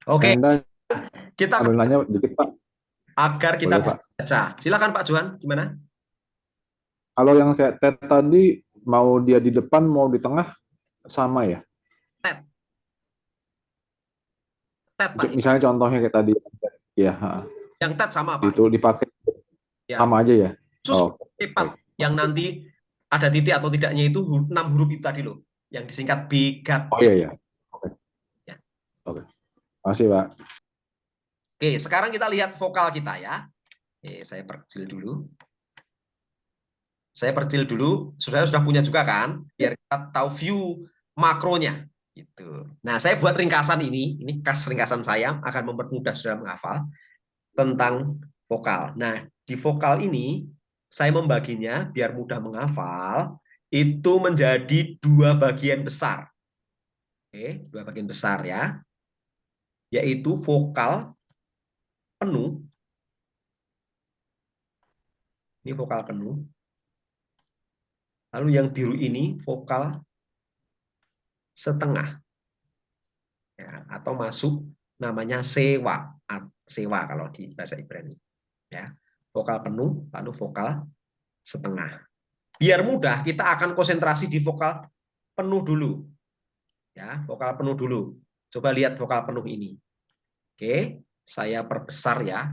Oke, Anda kita ambil nanya dikit Pak, agar kita boleh bisa Pak. baca. Silakan Pak Juan, gimana? Kalau yang kayak TED tadi, mau dia di depan, mau di tengah, sama ya? Ted, Ted Pak. Misalnya contohnya kayak tadi, ya, Yang Ted sama Pak. itu dipakai Ya, sama aja ya? khusus Oh, cepat baik. yang nanti ada titik atau tidaknya itu 6 huruf itu tadi loh, yang disingkat bigat Oh ya. iya ya, oke, Ya. oke. Masih Pak. Oke, sekarang kita lihat vokal kita ya. Oke, saya perkecil dulu. Saya perkecil dulu. Saudara sudah punya juga kan? Biar kita tahu view makronya. Gitu. Nah, saya buat ringkasan ini khas ringkasan saya akan mempermudah saudara menghafal tentang vokal. Nah, di vokal ini saya membaginya biar mudah menghafal itu menjadi dua bagian besar. Oke, dua bagian besar ya, yaitu vokal penuh. Ini vokal penuh. Lalu yang biru ini vokal setengah ya, atau masuk namanya sewa, sewa kalau di bahasa Ibrani ya. Vokal penuh lalu vokal setengah. Biar mudah kita akan konsentrasi di vokal penuh dulu ya, vokal penuh dulu. Coba lihat vokal penuh ini. Oke, saya perbesar ya.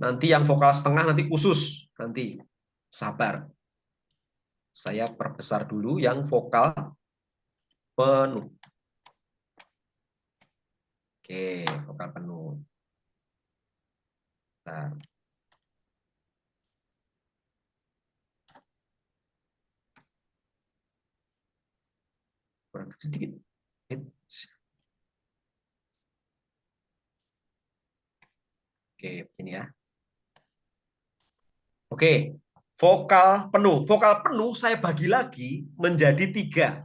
Nanti yang vokal setengah nanti khusus nanti. Sabar. Saya perbesar dulu yang vokal penuh. Oke, vokal penuh. Nah, kurang sedikit. Oke, begini ya. Oke, vokal penuh. Vokal penuh saya bagi lagi menjadi 3.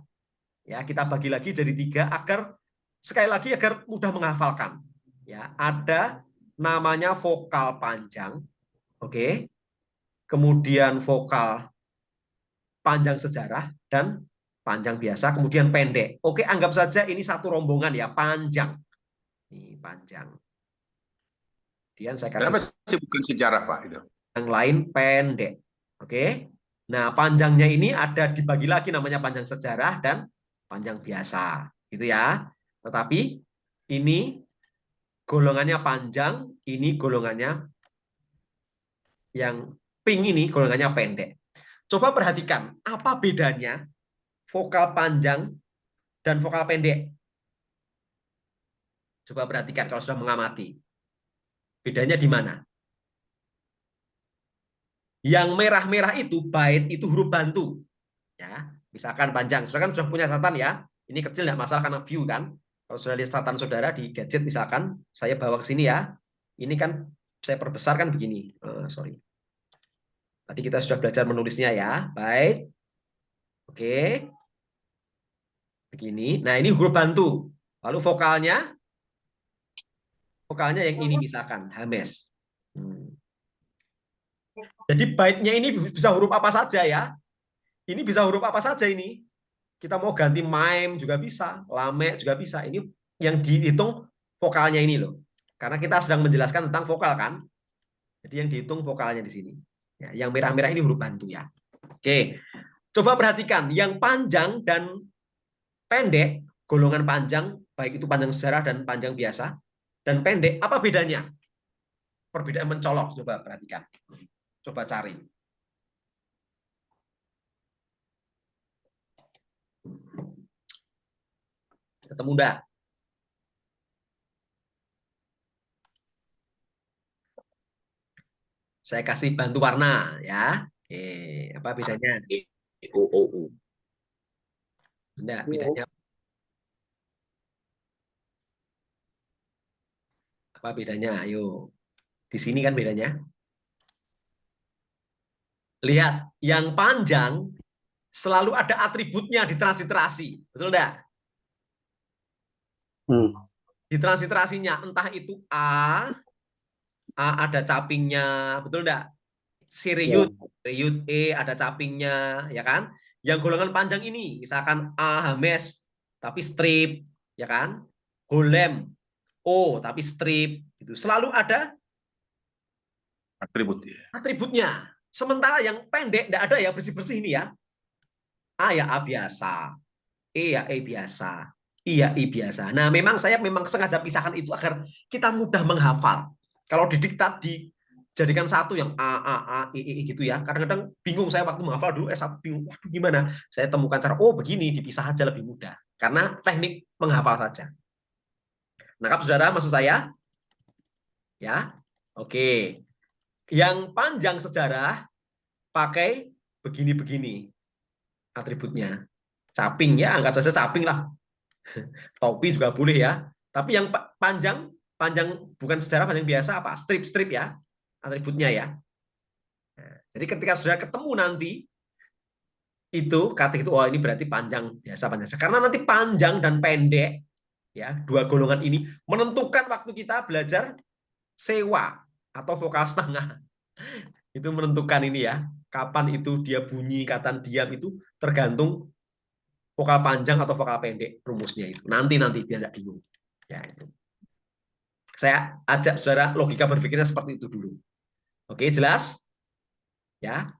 Ya, kita bagi lagi jadi 3 agar sekali lagi agar mudah menghafalkan. Ya, ada namanya vokal panjang, oke. Kemudian vokal panjang sejarah dan panjang biasa, kemudian pendek. Oke, anggap saja ini satu rombongan ya, panjang. Ini panjang. Kemudian saya kasih Kenapa sih bukan sejarah Pak itu? yang lain pendek. Oke. Nah, panjangnya ini ada dibagi lagi namanya panjang sejarah dan panjang biasa, gitu ya. Tetapi ini golongannya panjang, ini golongannya yang pink ini golongannya pendek. Coba perhatikan, apa bedanya vokal panjang dan vokal pendek? Coba perhatikan kalau sudah mengamati. Bedanya di mana? Yang merah-merah itu bait itu huruf bantu. Ya, misalkan panjang. Saudara kan sudah punya catatan ya. Ini kecil tidak masalah karena view kan. Kalau sudah lihat catatan saudara di gadget misalkan, saya bawa ke sini ya. Ini kan saya perbesar kan begini. Sorry. Tadi kita sudah belajar menulisnya ya. Baik. Oke. Begini. Nah, ini huruf bantu. Lalu vokalnya yang ini misalkan Hames. Jadi baitnya ini bisa huruf apa saja ya. Ini bisa huruf apa saja ini. Kita mau ganti mime juga bisa, lame juga bisa. Ini yang dihitung vokalnya ini loh. Karena kita sedang menjelaskan tentang vokal kan. Jadi yang dihitung vokalnya di sini. Ya, yang merah-merah ini huruf bantu ya. Oke. Coba perhatikan yang panjang dan pendek, golongan panjang, baik itu panjang sejarah dan panjang biasa, dan pendek, apa bedanya? Perbedaan mencolok, coba perhatikan. Coba cari. Ketemu enggak? Saya kasih bantu warna ya. Oke, apa bedanya? OOU. Enggak, bedanya apa bedanya? Ayo. Di sini kan bedanya. Lihat, yang panjang selalu ada atributnya di transliterasi. Betul enggak? Hmm. Di transliterasinya, entah itu A ada capingnya, betul enggak? Ya. Seriut, seriut E ada capingnya, ya kan? Yang golongan panjang ini, misalkan A Hames, tapi strip, ya kan? Holem, O tapi strip itu selalu ada Atribut ya. atributnya. Sementara yang pendek tidak ada ya bersih-bersih ini ya. A ya A biasa, E ya E biasa, I ya I biasa. Nah, memang saya memang sengaja pisahkan itu agar kita mudah menghafal. Kalau didiktat dijadikan satu yang I gitu ya. Kadang-kadang bingung saya waktu menghafal dulu S1 bingung. Waduh gimana? Saya temukan cara oh begini dipisah aja lebih mudah. Karena teknik menghafal saja. Nangkap saudara maksud saya? Ya. Oke. Yang panjang sejarah pakai begini-begini atributnya. Caping ya, anggap saja caping lah. Topi juga boleh ya. Tapi yang panjang, panjang bukan sejarah, panjang biasa apa? Strip-strip ya, atributnya ya. Nah, jadi ketika sudah ketemu nanti, itu kata itu, oh ini berarti panjang biasa, panjang. Karena nanti panjang dan pendek, ya dua golongan ini menentukan waktu kita belajar sewa atau vokal setengah. Itu menentukan ini ya, kapan itu dia bunyi, kapan diam itu tergantung vokal panjang atau vokal pendek rumusnya itu. Nanti biar tidak bingung. Ya itu. Saya ajak saudara logika berpikirnya seperti itu dulu. Oke, jelas? Ya.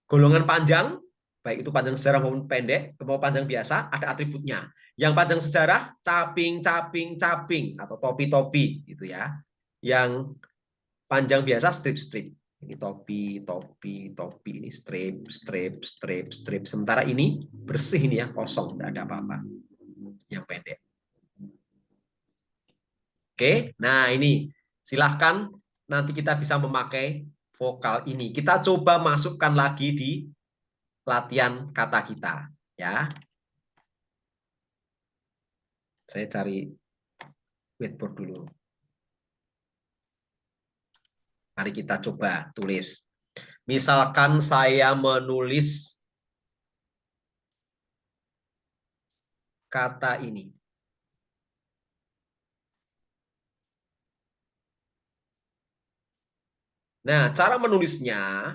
Golongan panjang, baik itu panjang sejarah maupun pendek, maupun panjang biasa, ada atributnya. Yang panjang sejarah, caping, caping, caping, atau topi-topi, gitu ya. Yang panjang biasa, strip-strip. Ini topi, topi, topi, ini strip, strip, strip, strip. Sementara ini bersih ini ya, kosong, tidak ada apa-apa. Yang pendek. Oke, nah ini silahkan nanti kita bisa memakai vokal ini. Kita coba masukkan lagi di latihan kata kita, ya. Saya cari whiteboard dulu. Mari kita coba tulis. Misalkan saya menulis kata ini. Nah, cara menulisnya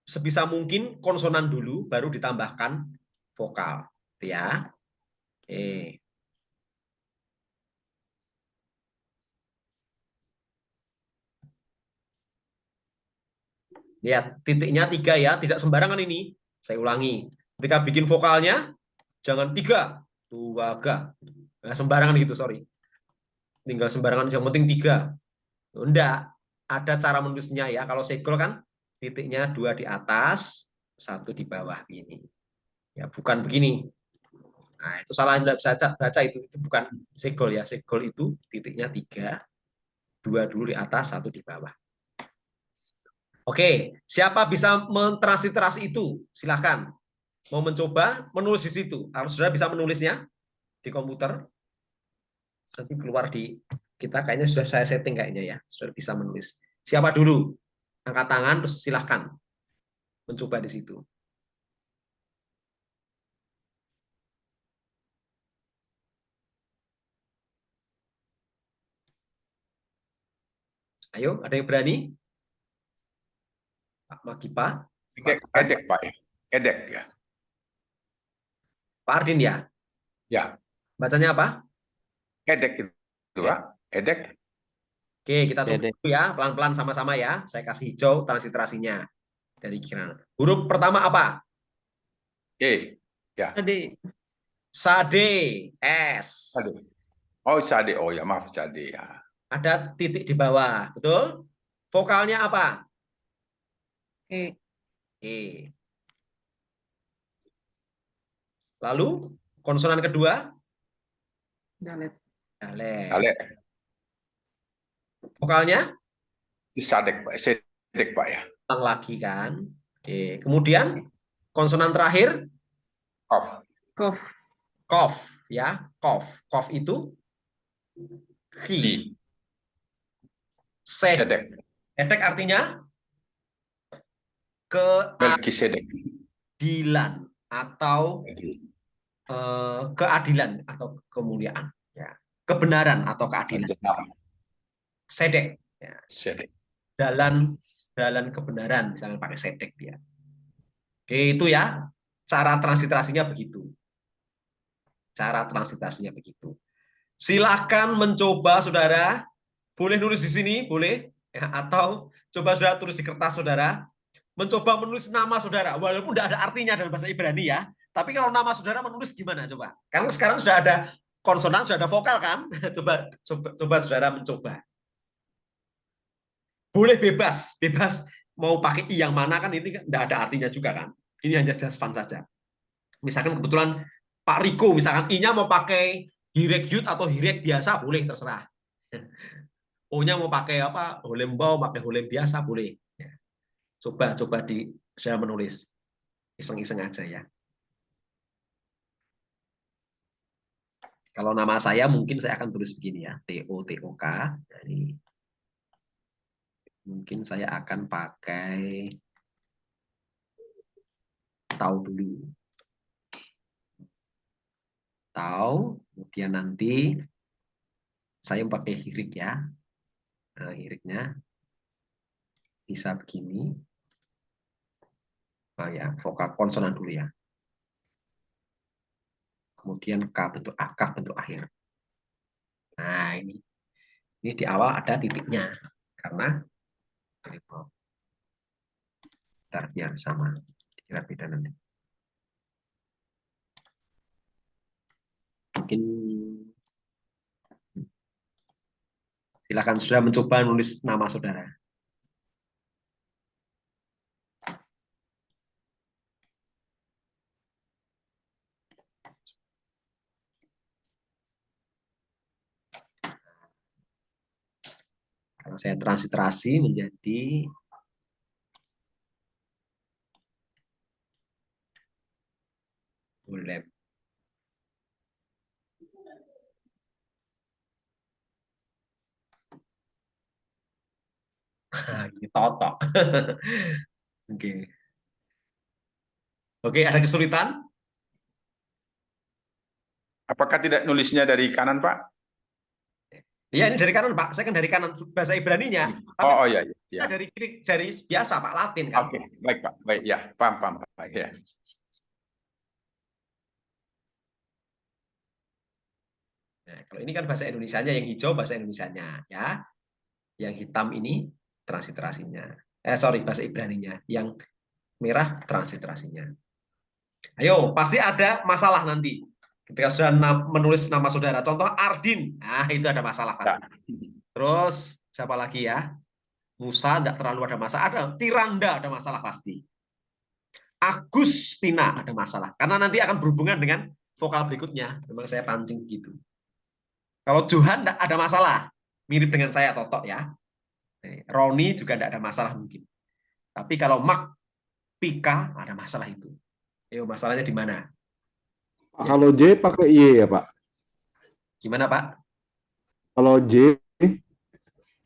sebisa mungkin konsonan dulu, baru ditambahkan vokal, ya. Oke. Lihat, titiknya 3 ya, tidak sembarangan ini. Saya ulangi. Ketika bikin vokalnya, jangan 3, 2, ga. Nah, sembarangan gitu, sorry. Tinggal sembarangan, yang penting 3. Enggak, ada cara menulisnya ya. Kalau segel kan, titiknya 2 di atas, 1 di bawah ini. Ya, bukan begini. Nah, itu salah, tidak bisa baca itu bukan segel ya. Segel itu titiknya 3, 2 dulu di atas, 1 di bawah. Oke, siapa bisa mentransliterasi itu? Silahkan. Mau mencoba menulis di situ. Harus sudah bisa menulisnya di komputer. Nanti keluar di kita kayaknya sudah saya setting kayaknya ya. Sudah bisa menulis. Siapa dulu? Angkat tangan terus silahkan mencoba di situ. Ayo, ada yang berani? Pak Magipa? Edek, Pak ya. Edek ya. Pak Ardin ya? Ya, Bacanya apa? edek itu, Pak. Edek. Oke, kita coba dulu ya, pelan-pelan sama-sama ya. Saya kasih hijau transliterasinya dari Kiran. Huruf pertama apa? E. Ya. Sade, S. Sade. Oh, sade. Oh ya, maaf, sade ya. Ada titik di bawah, betul? Vokalnya apa? E. E. Lalu konsonan kedua? Dalet. Dalet. Dalet. Vokalnya? Sadek, Pak. Sedek, Pak ya. Ulang lagi kan. Oke. Kemudian konsonan terakhir? Kof. Kof. Kof ya. Kof. Kof itu khi. Sedek. Sedek artinya Melkisedek. keadilan atau keadilan atau kemuliaan ya. Kebenaran atau keadilan. Sedek ya. Sedek. Jalan kebenaran misalnya pakai sedek dia. Oke, itu ya. Cara transliterasinya begitu. Cara transliterasinya begitu. Silakan mencoba, saudara. Boleh nulis di sini, boleh. Ya, atau coba saudara tulis di kertas saudara. Mencoba menulis nama saudara, walaupun tidak ada artinya dalam bahasa Ibrani ya. Tapi kalau nama saudara menulis gimana coba? Karena sekarang sudah ada konsonan, sudah ada vokal kan? Coba saudara mencoba. Boleh bebas, bebas mau pakai i yang mana kan ini tidak ada artinya juga kan. Ini hanya just fun saja. Misalkan kebetulan Pak Riko, misalkan i-nya mau pakai Hirek Yud atau Hirek biasa, boleh terserah. O-nya mau pakai apa? Holembau, pakai holem biasa, boleh. Coba di saya menulis. Iseng-iseng aja ya. Kalau nama saya mungkin saya akan tulis begini ya, TOK. Jadi mungkin saya akan pakai tahu dulu. Tahu, kemudian nanti saya pakai hirik ya. Nah, hiriknya bisa begini. Oh ya, vokal konsonan dulu ya. Kemudian K bentuk akhir. Nah, ini di awal ada titiknya karena biar sama, kira beda nanti. Mungkin silakan sudah mencoba nulis nama saudara. Kalau saya transliterasi menjadi Holem. Ini totok. Oke. Oke, ada kesulitan? Apakah tidak nulisnya dari kanan, Pak? Iya, ini dari kanan, Pak. Saya kan dari kanan bahasa Ibraninya. Tapi Oh, iya, iya. kita dari kiri, dari biasa, Pak, Latin kan. Oke, baik, Pak. Baik, ya. Paham, Pak. Ya. Nah, kalau ini kan bahasa Indonesianya, yang hijau bahasa Indonesianya, ya. Yang hitam ini transliterasinya. Sorry, bahasa Ibraninya. Yang merah transliterasinya. Ayo, pasti ada masalah nanti. Ketika sudah menulis nama saudara. Contoh Ardin. Nah, itu ada masalah pasti. Terus, siapa lagi ya? Musa tidak terlalu ada masalah. Ada Tiranda ada masalah pasti. Agustina ada masalah. Karena nanti akan berhubungan dengan vokal berikutnya. Memang saya pancing gitu. Kalau Johan tidak ada masalah. Mirip dengan saya, Totok ya. Roni juga tidak ada masalah mungkin. Tapi kalau Mak, Pika ada masalah itu. Ayo, masalahnya di mana? Ya. Kalau J pakai Y ya, Pak? Gimana, Pak? Kalau J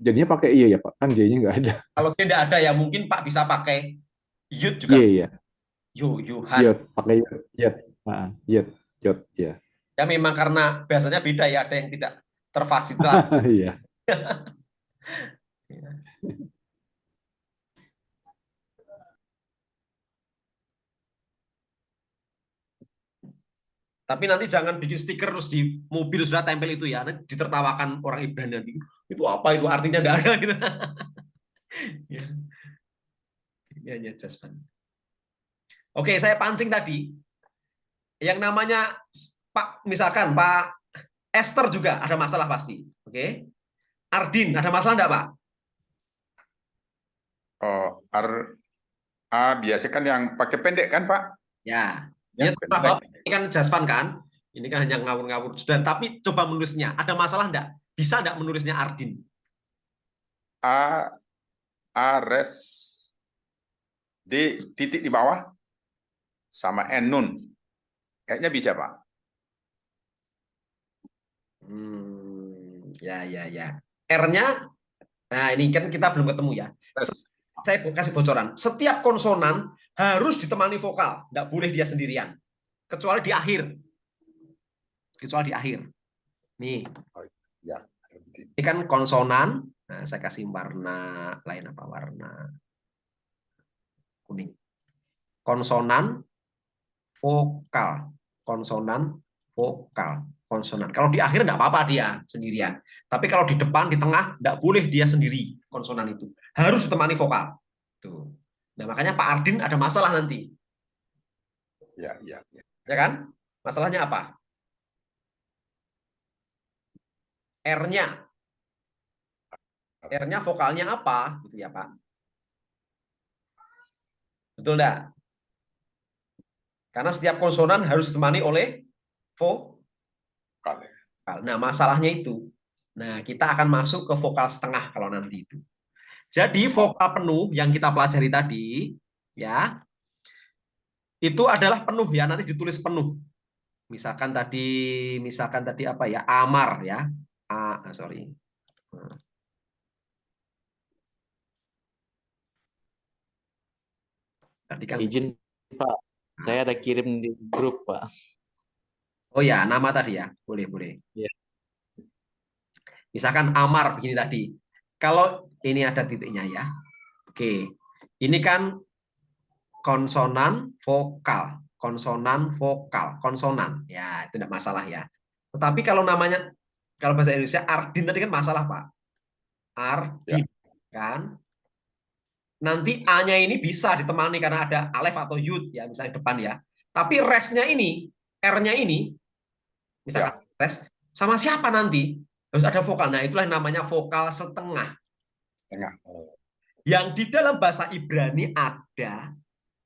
jadinya pakai Y ya, Pak? Kan J-nya nggak ada. Kalau tidak ada ya mungkin Pak bisa pakai Yud Y juga. ya. Yuhan. Yud, pakai Yud. Yud. Nah, Yud. Yud, ya. Ya memang karena biasanya beda ya, ada yang tidak terfasilitasi. Iya. Tapi nanti jangan bikin stiker terus di mobil sudah tempel itu ya. Nanti ditertawakan orang Ibrani nanti. Itu apa itu? Artinya tidak ada gitu. Ya. Ini hanya just fun. Oke, saya pancing tadi. Yang namanya Pak, misalkan Pak Esther juga ada masalah pasti. Oke. Ardin ada masalah enggak, Pak? Oh, biasa kan yang pakai pendek kan, Pak? Ya. Ya, Ya, Bapak, ini kan just fun kan? Ini kan hanya ngawur-ngawur. Tapi coba menulisnya. Ada masalah enggak? Bisa enggak menulisnya Ardin? Ares di titik di bawah sama N nun. Kayaknya bisa, Pak. Ya. R-nya, nah ini kan kita belum ketemu ya. Saya kasih bocoran. Setiap konsonan harus ditemani vokal. Nggak boleh dia sendirian. Kecuali di akhir. Kecuali di akhir. Nih. Ya. Ini kan konsonan. Nah, saya kasih warna lain apa? Warna kuning. Konsonan, vokal. Konsonan, vokal, konsonan. Kalau di akhir enggak apa-apa dia sendirian. Tapi kalau di depan, di tengah, enggak boleh dia sendiri konsonan itu. Harus ditemani vokal. Tuh. Nah, makanya Pak Ardin ada masalah nanti. Ya, ya, ya. Ya kan? Masalahnya apa? R-nya. R-nya vokalnya apa? Gitu ya, Pak. Betul enggak? Karena setiap konsonan harus ditemani oleh vokal. Nah, masalahnya itu. Nah, kita akan masuk ke vokal setengah kalau nanti itu. Jadi vokal penuh yang kita pelajari tadi, ya, itu adalah penuh ya, nanti ditulis penuh. Misalkan tadi apa ya? Amar ya. Sorry. Tadi kan Izin Pak, saya ada kirim di grup Pak. oh ya, nama tadi ya. Boleh, boleh. Ya. Misalkan Amar begini tadi. Kalau ini ada titiknya ya. Oke. Ini kan konsonan vokal, konsonan vokal, konsonan. Ya, itu tidak masalah ya. Tetapi kalau namanya kalau bahasa Indonesia Ardin tadi kan masalah, Pak. Ardin kan. Nanti A-nya ini bisa ditemani karena ada alef atau yud ya, misalnya depan ya. Tapi resnya ini, R-nya ini misalkan res sama siapa nanti? Harus ada vokal. Nah, itulah yang namanya vokal setengah. Setengah. Yang di dalam bahasa Ibrani ada,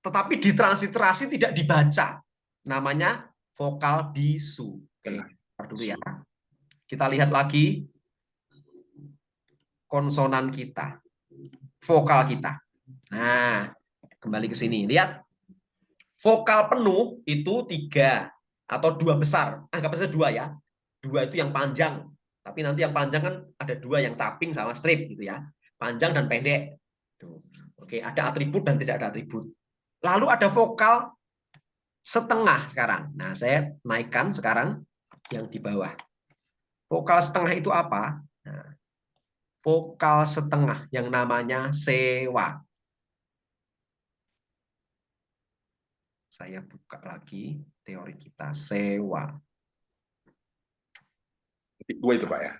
tetapi ditransliterasi tidak dibaca. Namanya vokal bisu. Oke, dulu ya. Kita lihat lagi konsonan kita, vokal kita. Nah, kembali ke sini. Lihat, vokal penuh itu 3 atau 2 besar. Anggap saja 2 ya. 2 itu yang panjang. Tapi nanti yang panjang kan ada 2 yang caping sama strip gitu ya. Panjang dan pendek. Tuh. Oke, ada atribut dan tidak ada atribut. Lalu ada vokal setengah sekarang. Nah, saya naikkan sekarang yang di bawah. Vokal setengah itu apa? Nah, vokal setengah yang namanya sewa. Saya buka lagi teori kita, sewa. Titik 2 itu Pak ya.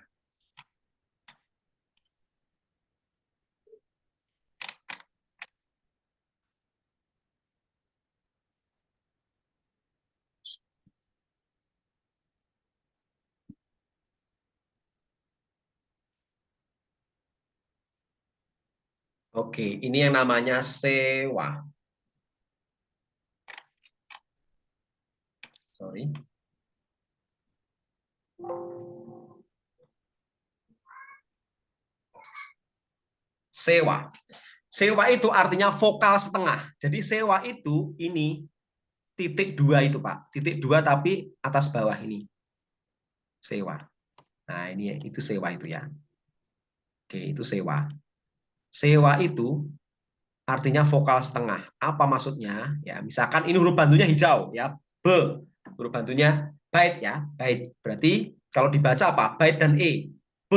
Oke, ini yang namanya sewa. Sorry. Sewa. Sewa itu artinya vokal setengah. Jadi sewa itu ini titik 2 itu, Pak. Titik 2 tapi atas bawah ini. Sewa. Nah, ini itu sewa itu ya. Oke, itu sewa. Sewa itu artinya vokal setengah. Apa maksudnya? Ya, misalkan ini huruf bantunya hijau ya. B. Huruf bantunya bait ya, bait. Berarti kalau dibaca apa? Bait dan E. B.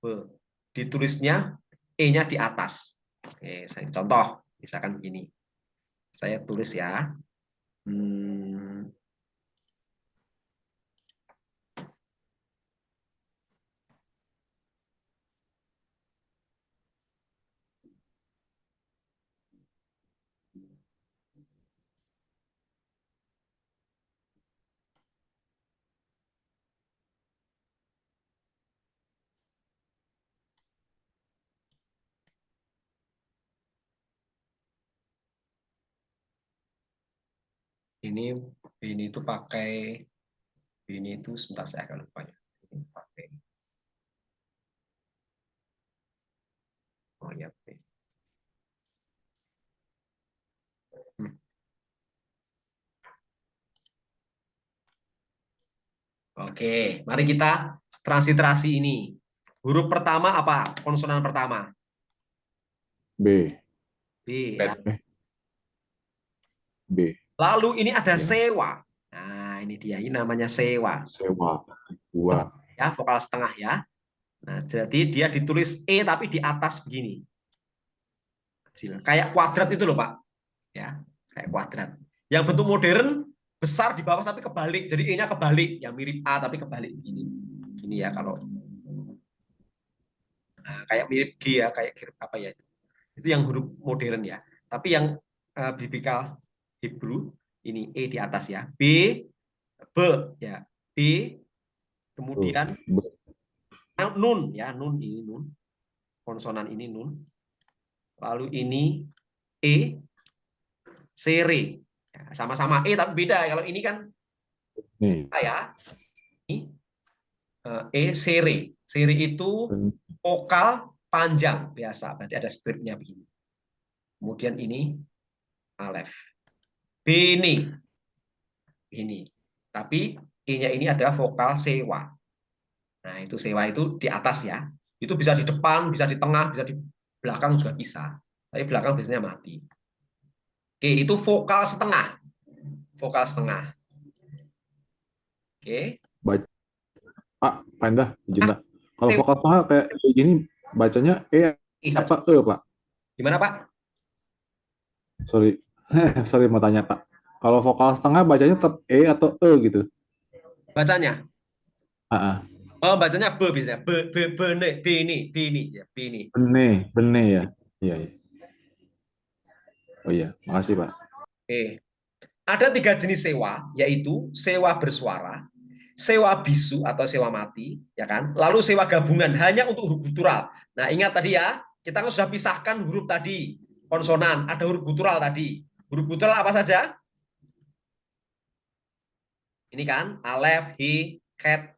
B. Ditulisnya E-nya di atas. Oke, saya contoh. Misalkan begini. Saya tulis ya. Ini itu pakai ini itu sebentar saya akan lupa ya. Ini pakai oh ya. Oke, mari kita transliterasi ini. Huruf pertama apa? Konsonan pertama. B. B ya. B. Lalu ini ada Ya. sewa. Nah, ini dia. Ini namanya sewa. Sewa. 2. Ya, vokal setengah ya. Nah, jadi dia ditulis E tapi di atas begini. Kayak kuadrat itu loh, Pak. Ya, kayak kuadrat. Yang bentuk modern besar di bawah tapi kebalik. Jadi E-nya kebalik, yang mirip A tapi kebalik begini. Gini ya kalau kayak mirip G ya, kayak apa ya itu. Itu yang huruf modern ya. Tapi yang biblikal Hebrew ini E di atas ya. B ya. B kemudian nun ya, nun ini nun. Konsonan ini nun. Lalu ini E sere. Sama-sama E tapi beda. Kalau ini kan ya. Ini E sere. Sere itu vokal panjang biasa. Berarti ada stripnya begini. Kemudian ini alef. Bini. Ini. Tapi E-nya ini adalah vokal sewa. Nah, itu sewa itu di atas ya. Itu bisa di depan, bisa di tengah, bisa di belakang juga bisa. Tapi belakang biasanya mati. Oke, itu vokal setengah. Vokal setengah. Oke. Pak, Pandah, izin Dah. Kalau vokal setengah kayak gini bacanya E apa E, Pak? Gimana, Pak? Sorry. Sorry mau tanya, Pak. Kalau vokal setengah bacanya tetap E atau E gitu? Bacanya? Oh, bacanya B biasanya. Bene ya, bene. Bene ya. Iya, iya. Oh iya, makasih, Pak. Oke. Ada 3 jenis sewa, yaitu sewa bersuara, sewa bisu atau sewa mati, ya kan? Lalu sewa gabungan hanya untuk huruf guttural. Nah, ingat tadi ya, kita kan sudah pisahkan huruf tadi, konsonan, ada huruf guttural tadi. Huruf guttural apa saja? Ini kan, alef, he, het,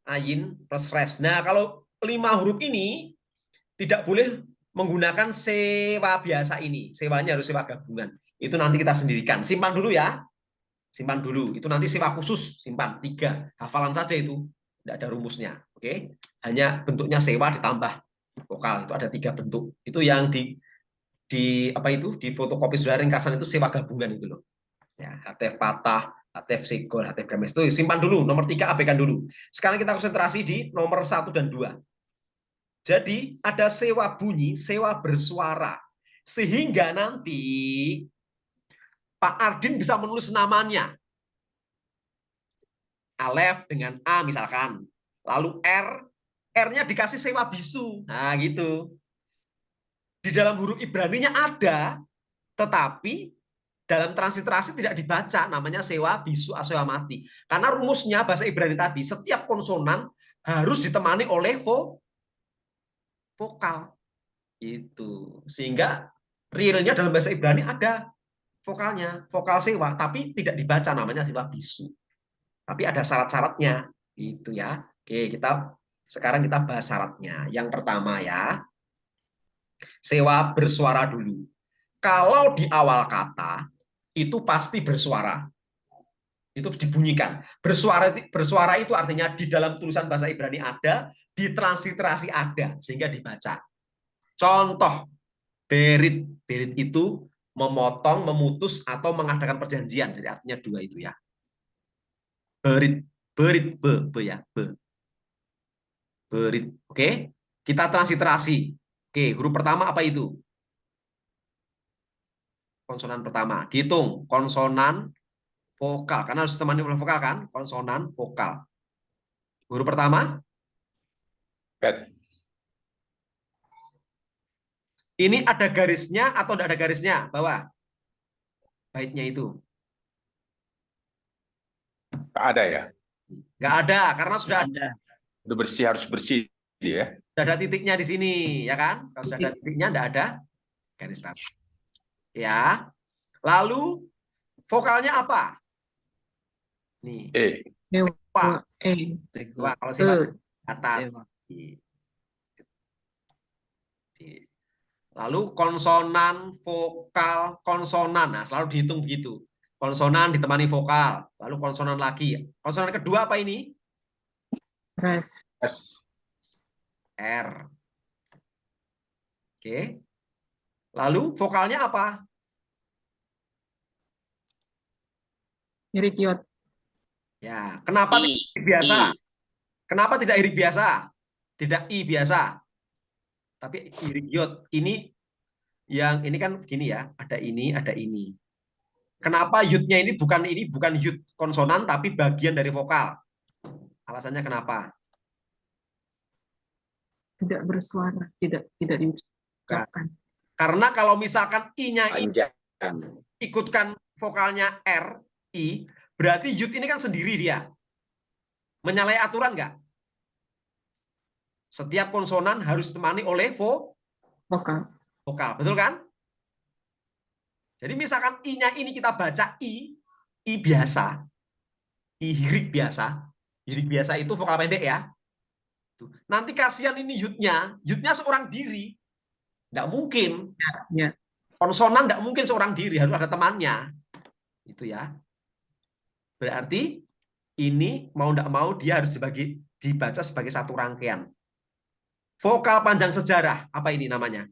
ayin, plus res. Nah, kalau 5 huruf ini tidak boleh menggunakan sewa biasa ini. Sewanya harus sewa gabungan. Itu nanti kita sendirikan. Simpan dulu ya. Simpan dulu. Itu nanti sewa khusus. Simpan 3. Hafalan saja itu. Tidak ada rumusnya. Oke. Hanya bentuknya sewa ditambah vokal. Itu ada 3 bentuk. Itu yang di apa itu? Di fotokopi sudah ringkasan itu sewa gabungan itu loh. Ya, hatef patah, hatef sigol, hatef games. Itu simpan dulu. Nomor 3 abaikan dulu. Sekarang kita konsentrasi di nomor 1 dan 2. Jadi ada sewa bunyi, sewa bersuara. Sehingga nanti Pak Ardin bisa menulis namanya. Alef dengan A misalkan. Lalu R-nya dikasih sewa bisu. Nah gitu. Di dalam huruf Ibraninya ada, tetapi dalam transliterasi tidak dibaca. Namanya sewa bisu atau sewa mati. Karena rumusnya bahasa Ibrani tadi, setiap konsonan harus ditemani oleh vokal. Itu. Sehingga realnya dalam bahasa Ibrani ada vokalnya, vokal sewa, tapi tidak dibaca, namanya sewa bisu. Tapi ada syarat-syaratnya, itu ya. Oke, sekarang kita bahas syaratnya. Yang pertama ya, sewa bersuara dulu. Kalau di awal kata itu pasti bersuara, itu dibunyikan. Bersuara itu artinya di dalam tulisan bahasa Ibrani ada, di transliterasi ada, sehingga dibaca. Contoh, berit itu memotong, memutus, atau mengadakan perjanjian. Jadi artinya 2 itu ya. Berit, be ya, be. Berit. Oke, kita transliterasi. Oke, huruf pertama apa itu? Konsonan pertama. Dihitung, konsonan vokal. Karena harus ditemani oleh vokal kan? Konsonan vokal. Huruf pertama? Bet. Ini ada garisnya atau tidak ada garisnya? Bawah. Baitnya itu. Nggak ada ya? Nggak ada, karena sudah ada. Udah bersih, harus bersih ya. Sudah ada titiknya di sini, ya kan? Kalau sudah ada titiknya, tidak ada garis bawah. Ya. Lalu vokalnya apa? Nih. Wah. Wah, kalau sewa atas. Lalu konsonan, vokal, konsonan. Nah, selalu dihitung begitu. Konsonan ditemani vokal, lalu konsonan lagi. Konsonan kedua apa ini? Res. R. Oke. Lalu vokalnya apa? Irikyot. Ya, kenapa tidak irik biasa? Kenapa tidak irik biasa? Tidak I biasa. Tapi irikyot ini yang ini kan begini ya, ada ini, ada ini. Kenapa yutnya ini bukan yut konsonan tapi bagian dari vokal? Alasannya kenapa? Tidak bersuara, tidak diucapkan. Karena kalau misalkan i-nya ini Panjang. ikutkan vokalnya R, I, berarti yut ini kan sendiri dia. Menyalahi aturan nggak? Setiap konsonan harus ditemani oleh Vokal. vokal, betul kan? Jadi misalkan i-nya ini kita baca I biasa, I hirik biasa. Hirik biasa itu vokal pendek ya. Nanti kasihan ini yutnya seorang diri. Nggak mungkin. Ya. Konsonan nggak mungkin seorang diri, harus ada temannya. Itu ya. Berarti ini mau nggak mau dia harus dibaca sebagai satu rangkaian. Vokal panjang sejarah, apa ini namanya?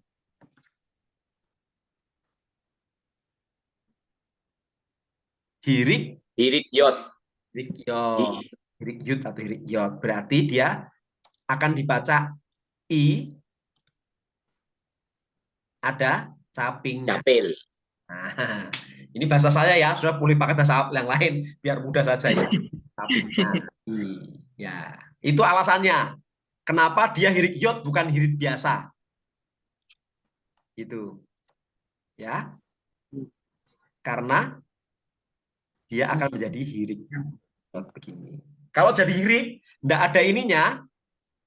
Hirik Hirik yot. yot. Hirik yut atau hirik yot. Berarti dia akan dibaca I, ada capingnya. Capil. Nah, ini bahasa saya ya, sudah boleh pakai bahasa yang lain biar mudah saja ya. Capingnya I. Ya, itu alasannya. Kenapa dia hirik yot bukan hirik biasa? Itu. Ya. Karena dia akan menjadi hirik begini. Kalau jadi hirik, enggak ada ininya,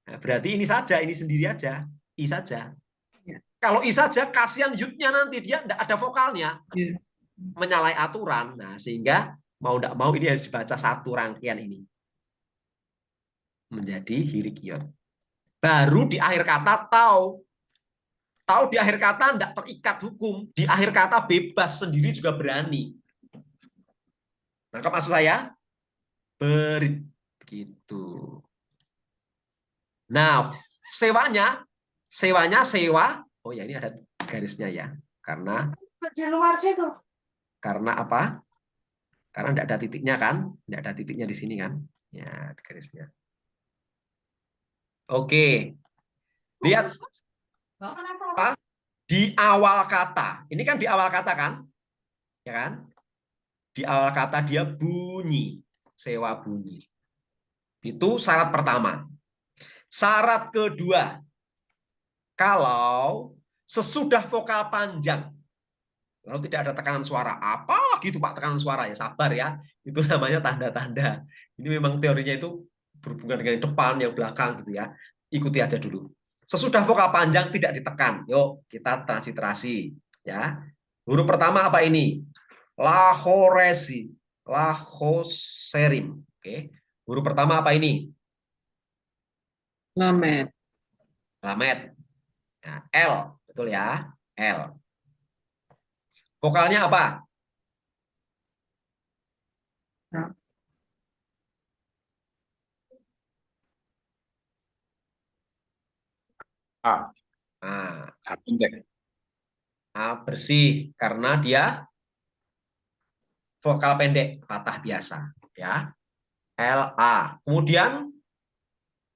nah berarti ini saja, ini sendiri aja, I saja. Ya. Kalau I saja, kasihan yutnya nanti, dia enggak ada vokalnya. Ya. Menyalahi aturan. Nah, sehingga mau enggak mau ini harus dibaca satu rangkaian ini. Menjadi hirik yot. Baru di akhir kata tahu di akhir kata enggak terikat hukum. Di akhir kata bebas, sendiri juga berani. Nangkap maksud saya? Berit. Begitu. Nah, sewanya sewa. Oh ya, ini ada garisnya ya. Karena apa? Karena tidak ada titiknya kan? Tidak ada titiknya di sini kan? Ya, garisnya. Oke. Lihat di awal kata. Ini kan di awal kata kan? Ya kan? Di awal kata dia bunyi. Sewa bunyi. Itu syarat pertama. Syarat kedua, kalau sesudah vokal panjang, lalu tidak ada tekanan suara, apalagi itu Pak tekanan suara, ya sabar ya, itu namanya tanda-tanda. Ini memang teorinya itu berhubungan dengan yang depan, yang belakang gitu ya. Ikuti aja dulu. Sesudah vokal panjang tidak ditekan, yuk kita transliterasi ya. Huruf pertama apa ini? Lahoresi, lahoserim. Oke. Huruf pertama apa ini? Lamet. Lamet. Nah, L, betul ya? L. Vokalnya apa? Nah, A. Nah, A pendek. A bersih karena dia vokal pendek, patah biasa, ya. L A. Kemudian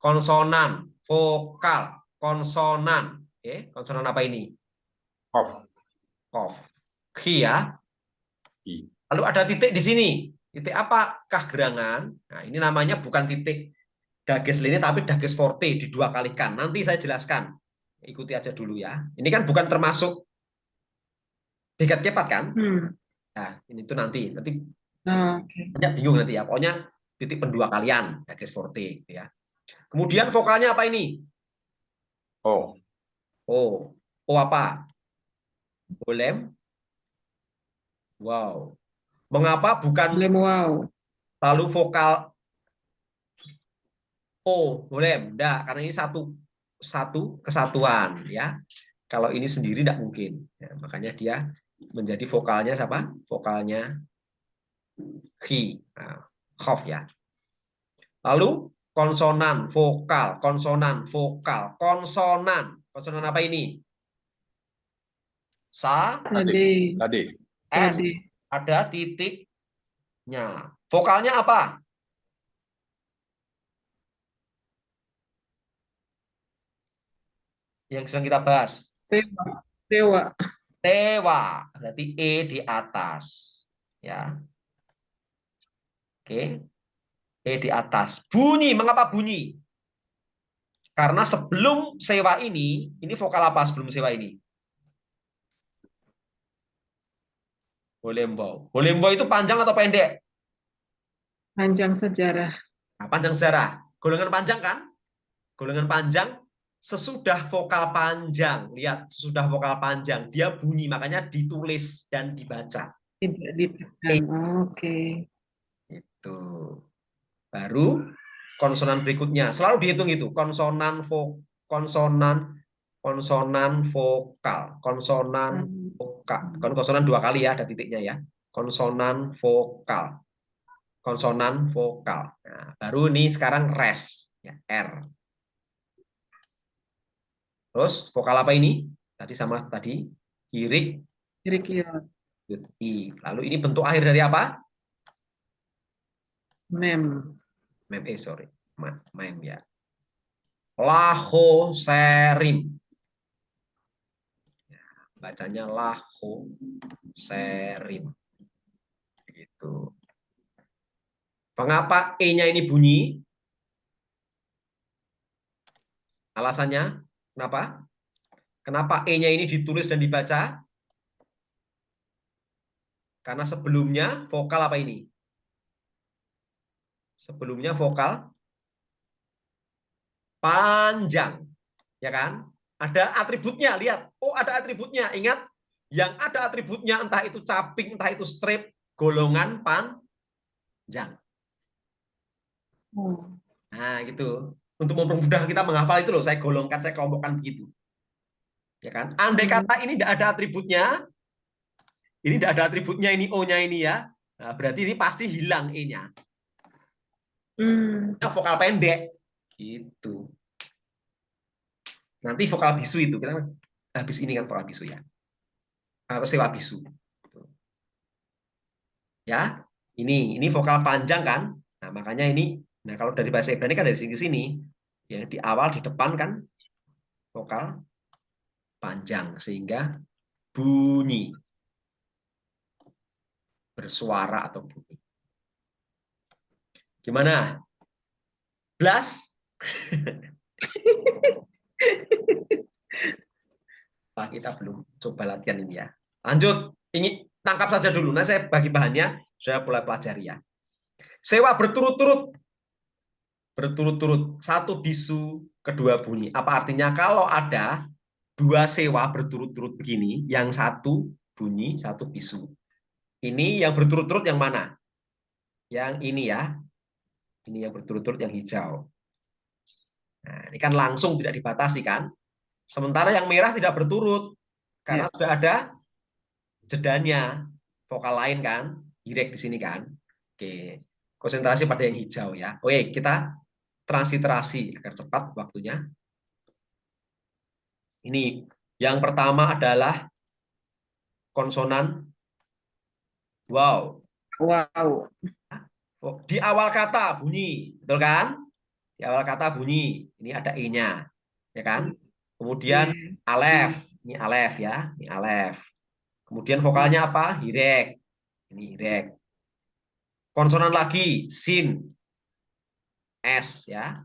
konsonan, vokal, konsonan. Oke, konsonan apa ini? Off. Kof. Ki ya. I. Lalu ada titik di sini. Titik apakah gerangan? Nah, ini namanya bukan titik dages linear tapi dages forte didua kalikan. Nanti saya jelaskan. Ikuti aja dulu ya. Ini kan bukan termasuk dekat kepat kan? Nah, ini tuh nanti okay. banyak bingung nanti ya. Pokoknya titik pendua kalian, dages forte gitu ya. Kemudian vokalnya apa ini? O. O. O apa? Bolem. Wow. Mengapa bukan Wow. lalu vokal O? Bolem. Enggak, karena ini satu kesatuan ya. Kalau ini sendiri tidak mungkin. Ya, makanya dia menjadi vokalnya siapa? Vokalnya Ki. Nah, Hof ya. Lalu konsonan, vokal, konsonan, vokal, konsonan. Konsonan apa ini? Sa, Tadi. S. Ada titiknya. Vokalnya apa? Yang sedang kita bahas. Sewa. Tewa. Berarti E di atas. Ya. Oke. E di atas. Bunyi, mengapa bunyi? Karena sebelum sewa ini vokal apa sebelum sewa ini? Holembo. Holembo itu panjang atau pendek? Panjang sejarah. Nah, panjang sejarah. Golongan panjang kan? Golongan panjang sesudah vokal panjang. Lihat, sesudah vokal panjang. Dia bunyi, makanya ditulis dan dibaca. Tidak dipegang. Oke. Itu. Baru konsonan berikutnya. Selalu dihitung itu. Konsonan vokal. Konsonan vokal. Kan konsonan 2 kali ya, ada titiknya ya. Konsonan vokal. Konsonan vokal. Nah, baru ini sekarang res. Ya, R. Terus vokal apa ini? Tadi sama tadi. Irik. Irik-iot. I. Lalu ini bentuk akhir dari apa? Mem. Mem, sorry. Mem ya. Lahoserim. Ya, bacanya lahoserim. Gitu. Mengapa E-nya ini bunyi? Alasannya, kenapa? Kenapa E-nya ini ditulis dan dibaca? Karena sebelumnya vokal apa ini? Sebelumnya vokal panjang. Ya kan? Ada atributnya, lihat. Oh, ada atributnya. Ingat, yang ada atributnya entah itu caping, entah itu strip, golongan panjang. Nah, gitu. Untuk mempermudah kita menghafal itu loh, saya golongkan, saya kelompokkan begitu. Ya kan? Andai kata ini tidak ada atributnya, ini tidak ada atributnya, ini O-nya ini ya. Nah, berarti ini pasti hilang E-nya. Vokal pendek. Gitu. Nanti vokal bisu itu, kita habis ini kan vokal bisu ya. Harus sewa bisu. Ya, ini vokal panjang kan. Nah, makanya ini, nah kalau dari bahasa Ibrani kan dari sini ke sini. Yang di awal, di depan kan vokal panjang. Sehingga bunyi. Bersuara atau bunyi. Gimana? Blas? Nah, kita belum coba latihan ini ya. Lanjut, ini tangkap saja dulu. Nah, saya bagi bahannya, sudah mulai pelajari ya. Sewa berturut-turut. Berturut-turut. Satu bisu, kedua bunyi. Apa artinya? Kalau ada 2 sewa berturut-turut begini, yang satu bunyi, satu bisu. Ini yang berturut-turut yang mana? Yang ini ya. Ini yang berturut-turut yang hijau. Nah, ini kan langsung tidak dibatasi kan? Sementara yang merah tidak berturut karena sudah ada jedanya, vokal lain kan, direct di sini kan. Oke, konsentrasi pada yang hijau ya. Oke, kita transliterasi agar cepat waktunya. Ini yang pertama adalah konsonan wow. Wow. Di awal kata bunyi, betul kan? Di awal kata bunyi. Ini ada E-nya, ya kan? Kemudian alef, ini alef ya, ini alef. Kemudian vokalnya apa? Hirek. Ini hirek. Konsonan lagi, sin, S ya.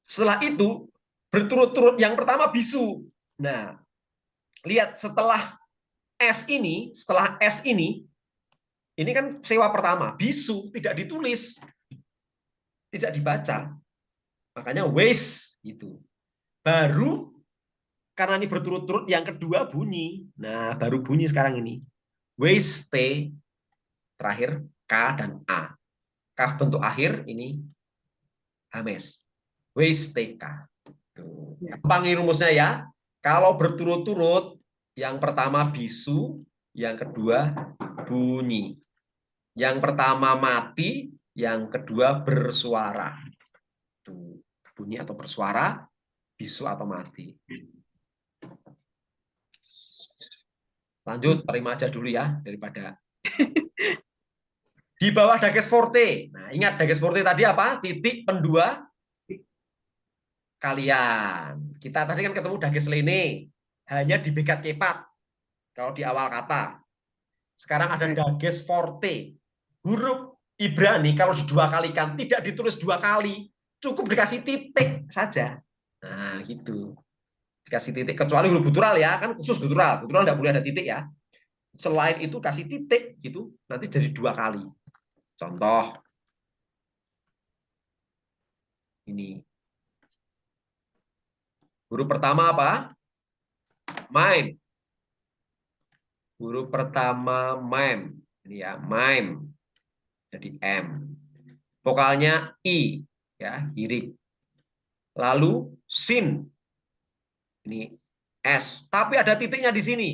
Setelah itu berturut-turut yang pertama bisu. Nah, lihat setelah S ini kan sewa pertama, bisu tidak ditulis, tidak dibaca. Makanya wes gitu. Baru karena ini berturut-turut yang kedua bunyi. Nah, baru bunyi sekarang ini. Wes T terakhir K dan A. K bentuk akhir ini Hames. Wes TK. Gampang ini rumusnya ya. Kalau berturut-turut, yang pertama bisu, yang kedua bunyi. Yang pertama mati, yang kedua bersuara. Tuh, bunyi atau bersuara, bisu atau mati. Lanjut, terima aja dulu ya, daripada di bawah dages forte. Nah, ingat dages forte tadi apa? Titik pendua kalian. Kita tadi kan ketemu dages lene, hanya di bekat kepat kalau di awal kata. Sekarang ada dages forte. Huruf Ibrani kalau dua kalikan tidak ditulis 2 kali, cukup dikasih titik saja. Nah, gitu. Dikasih titik, kecuali huruf guttural ya, kan khusus guttural. Guttural nggak boleh ada titik ya. Selain itu kasih titik gitu, nanti jadi 2 kali. Contoh ini. Huruf pertama apa? Mime. Huruf pertama mime. Ini ya, mime. Jadi M. Vokalnya I, ya, hirik. Lalu sin. Ini S, tapi ada titiknya di sini.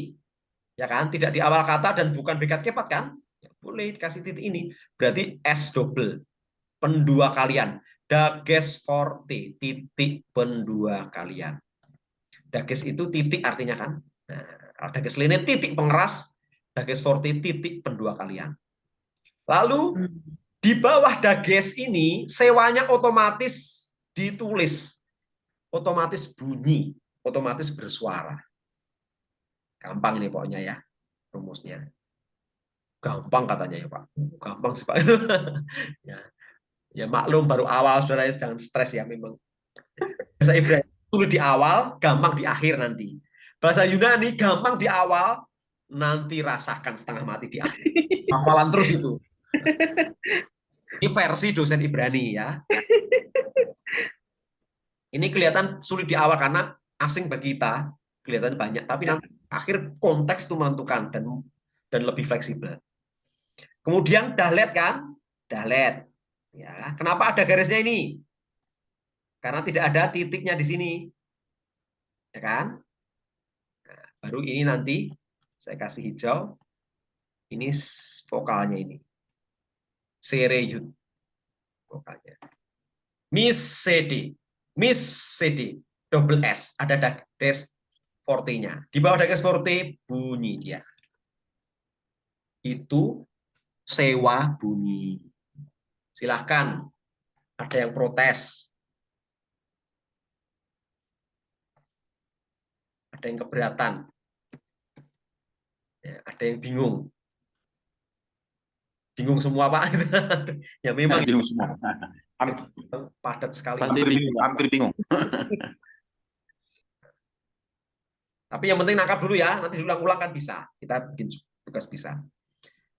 Ya kan? Tidak di awal kata dan bukan bekat kepat kan? Ya, boleh dikasih titik ini. Berarti S double. Pendua kalian. Dages forte, titik pendua kalian. Dages itu titik artinya kan? Nah, dages linet titik pengeras, dages forte titik pendua kalian. Lalu di bawah dages ini sewanya otomatis ditulis, otomatis bunyi, otomatis bersuara. Gampang ini pokoknya ya rumusnya. Gampang katanya ya Pak. Gampang sih Pak. Ya, ya maklum baru awal saudara, jangan stres ya memang. Bahasa Ibrani sulit di awal, gampang di akhir nanti. Bahasa Yunani gampang di awal, nanti rasakan setengah mati di akhir. Hafalan terus itu. Ini versi dosen Ibrani ya. Ini kelihatan sulit di awal karena asing bagi kita, kelihatan banyak. Tapi nanti akhir konteks itu menentukan dan lebih fleksibel. Kemudian dahlet kan, dahlet. Ya, kenapa ada garisnya ini? Karena tidak ada titiknya di sini, ya kan? Nah, baru ini nanti saya kasih hijau. Ini vokalnya ini, sereyut vokalnya. Miss CD, Miss CD, double S, ada dages forte-nya. Di bawah dages forte bunyi dia. Itu sewa bunyi. Silahkan, ada yang protes, ada yang keberatan, ya, ada yang bingung. Bingung semua Pak. Ya memang bingung semua. padat sekali. Pasti Hampir bingung. Tapi yang penting nangkap dulu ya, nanti diulang-ulang kan bisa. Kita bikin tugas bisa.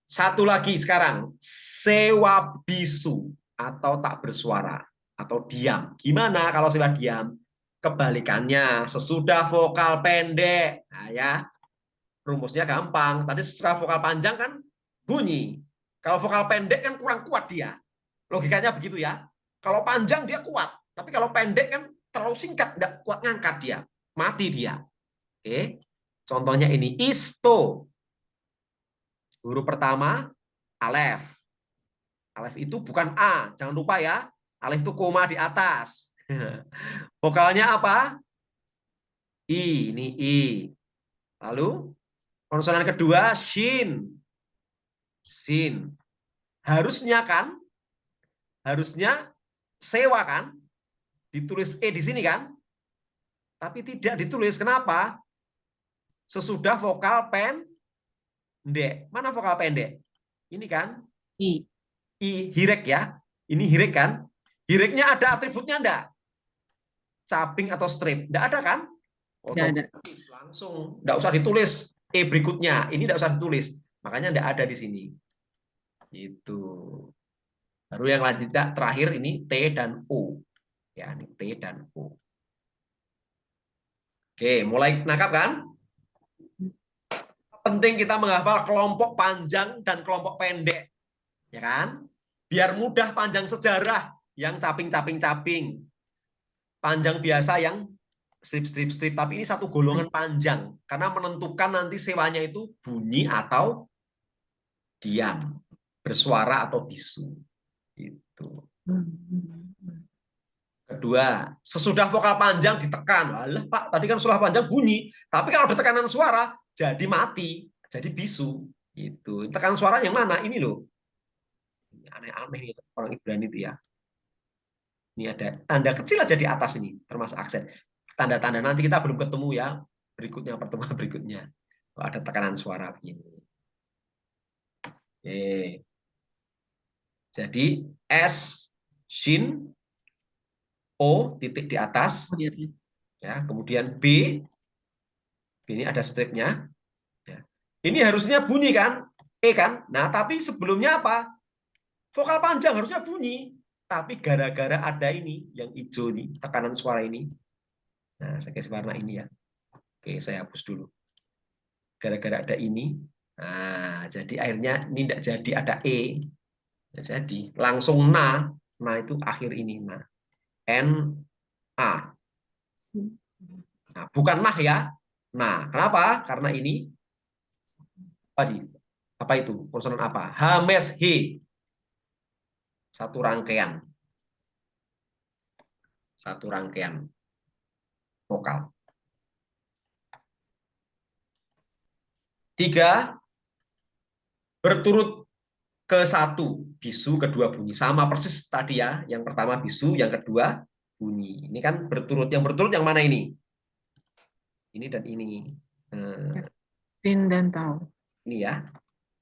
Satu lagi sekarang, sewa bisu atau tak bersuara atau diam. Gimana kalau sewa diam? Kebalikannya, sesudah vokal pendek. Nah ya, rumusnya gampang. Tadi setelah vokal panjang kan bunyi. Kalau vokal pendek kan kurang kuat dia. Logikanya begitu ya. Kalau panjang dia kuat, tapi kalau pendek kan terlalu singkat, tidak kuat ngangkat dia. Mati dia. Oke. Contohnya ini, isto. Huruf pertama, alef. Alef itu bukan A, jangan lupa ya. Alef itu koma di atas. Vokalnya apa? I, ini I. Lalu konsonan kedua, shin. Sin. Harusnya kan? Harusnya sewa kan? Ditulis E di sini kan? Tapi tidak ditulis. Kenapa? Sesudah vokal pendek. Mana vokal pendek? Ini kan? I. I, hirek ya. Ini hirek kan? Hireknya ada atributnya enggak? Caping atau strip? Enggak ada kan? Nggak ada. Langsung. Enggak usah ditulis E berikutnya. Ini enggak usah ditulis. Makanya enggak ada di sini. Itu. Baru yang lanjutnya terakhir ini T dan O. Ya, ini T dan O. Oke, mulai nangkap kan? Penting kita menghafal kelompok panjang dan kelompok pendek. Ya kan? Biar mudah panjang sejarah yang caping-caping-caping. Panjang biasa yang strip-strip-strip. Tapi ini satu golongan panjang. Karena menentukan nanti sewanya itu bunyi atau diam. Bersuara atau bisu. Itu. Kedua, sesudah vokal panjang ditekan. Alah Pak, tadi kan setelah panjang bunyi. Tapi kalau ada tekanan suara, jadi mati. Jadi bisu. Itu. Tekanan suara yang mana? Ini loh. Aneh-aneh orang Ibrani itu ya. Ini ada tanda kecil aja di atas ini, termasuk aksen. Tanda-tanda nanti kita belum ketemu ya. Berikutnya, pertemuan berikutnya. Kalau ada tekanan suara begini. Oke. Jadi S, shin, O, titik di atas. Oh, di atas. Ya, kemudian B ini ada stripnya. Ya. Ini harusnya bunyi kan? E kan? Nah, tapi sebelumnya apa? Vokal panjang harusnya bunyi. Tapi gara-gara ada ini, yang hijau nih, tekanan suara ini. Nah, saya kasih warna ini ya. Oke, saya hapus dulu. Gara-gara ada ini. Nah, jadi akhirnya ini tidak jadi, ada E. Tidak jadi. Langsung na. Nah, itu akhir ini. Nah, N, A. Nah, bukan nah ya. Nah, kenapa? Karena ini tadi apa itu? Konsonan apa? Hames he. Satu rangkaian. Satu rangkaian vokal. 3 berturut ke 1 bisu, kedua bunyi. Sama persis tadi ya. Yang pertama bisu, yang kedua bunyi. Ini kan berturut. Yang berturut yang mana ini? Ini dan ini. Sin dan tahu. Ini ya.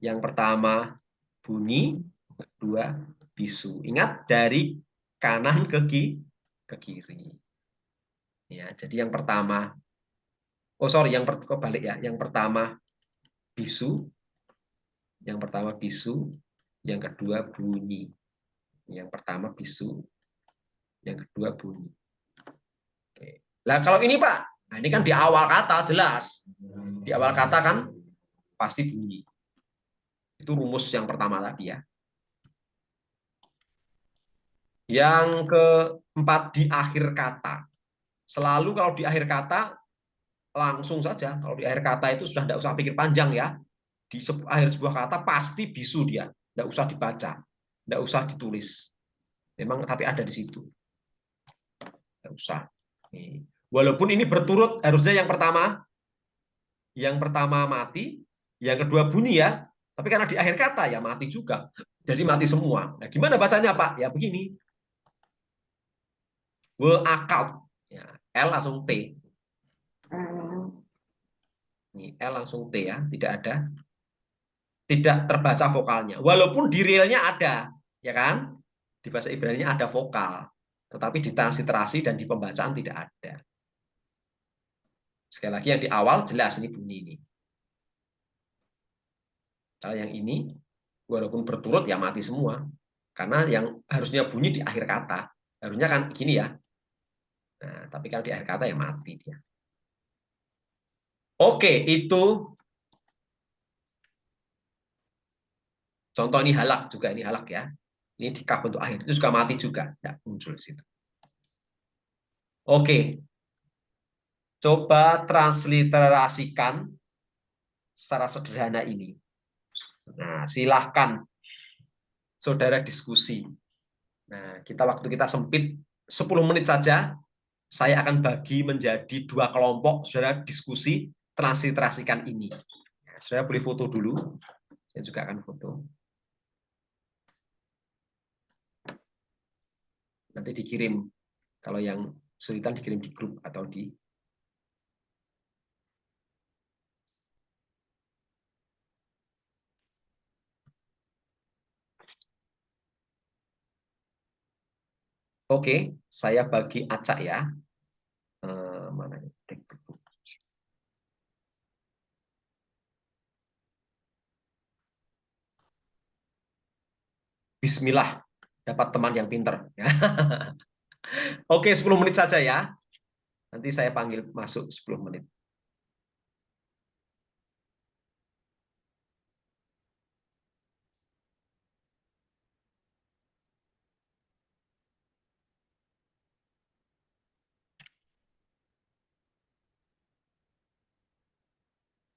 Yang pertama bunyi, kedua bisu. Ingat dari kanan ke kiri. Ya, jadi yang pertama, oh sorry, kebalik ya. Yang pertama bisu, yang pertama bisu, yang kedua bunyi. Yang pertama bisu, yang kedua bunyi. Oke. Nah, kalau ini Pak, nah ini kan di awal kata jelas. Di awal kata kan pasti bunyi. Itu rumus yang pertama tadi ya. Yang keempat di akhir kata. Selalu kalau di akhir kata langsung saja. Kalau di akhir kata itu sudah tidak usah pikir panjang ya. Di akhir sebuah kata pasti bisu dia. Tidak usah dibaca. Tidak usah ditulis. Memang tapi ada di situ. Tidak usah. Walaupun ini berturut, harusnya yang pertama mati, yang kedua bunyi ya. Tapi karena di akhir kata ya mati juga. Jadi mati semua. Nah, gimana bacanya Pak? Ya begini. Akal. Ya, L langsung T. Ini L langsung T ya, tidak terbaca vokalnya. Walaupun di realnya ada, ya kan? Di bahasa Ibrani-nya ada vokal, tetapi di transliterasi dan di pembacaan tidak ada. Sekali lagi yang di awal jelas ini bunyi ini. Kalau yang ini walaupun berturut ya mati semua. Karena yang harusnya bunyi di akhir kata. Harusnya kan gini ya. Nah, tapi kalau di akhir kata ya mati dia. Oke, itu contoh ini halak juga, ini halak ya. Ini di kaf bentuk akhir, itu juga mati juga. Ya, muncul di situ. Oke. Coba transliterasikan secara sederhana ini. Nah, silahkan saudara diskusi. Nah, waktu kita sempit 10 menit saja. Saya akan bagi menjadi 2 kelompok, saudara diskusi, transliterasikan ini. Saudara boleh foto dulu. Saya juga akan foto. Nanti dikirim. Kalau yang kesulitan dikirim di grup atau di Oke, saya bagi acak ya. Mana ini? Bismillah, dapat teman yang pinter. Oke, 10 menit saja ya. Nanti saya panggil masuk 10 menit.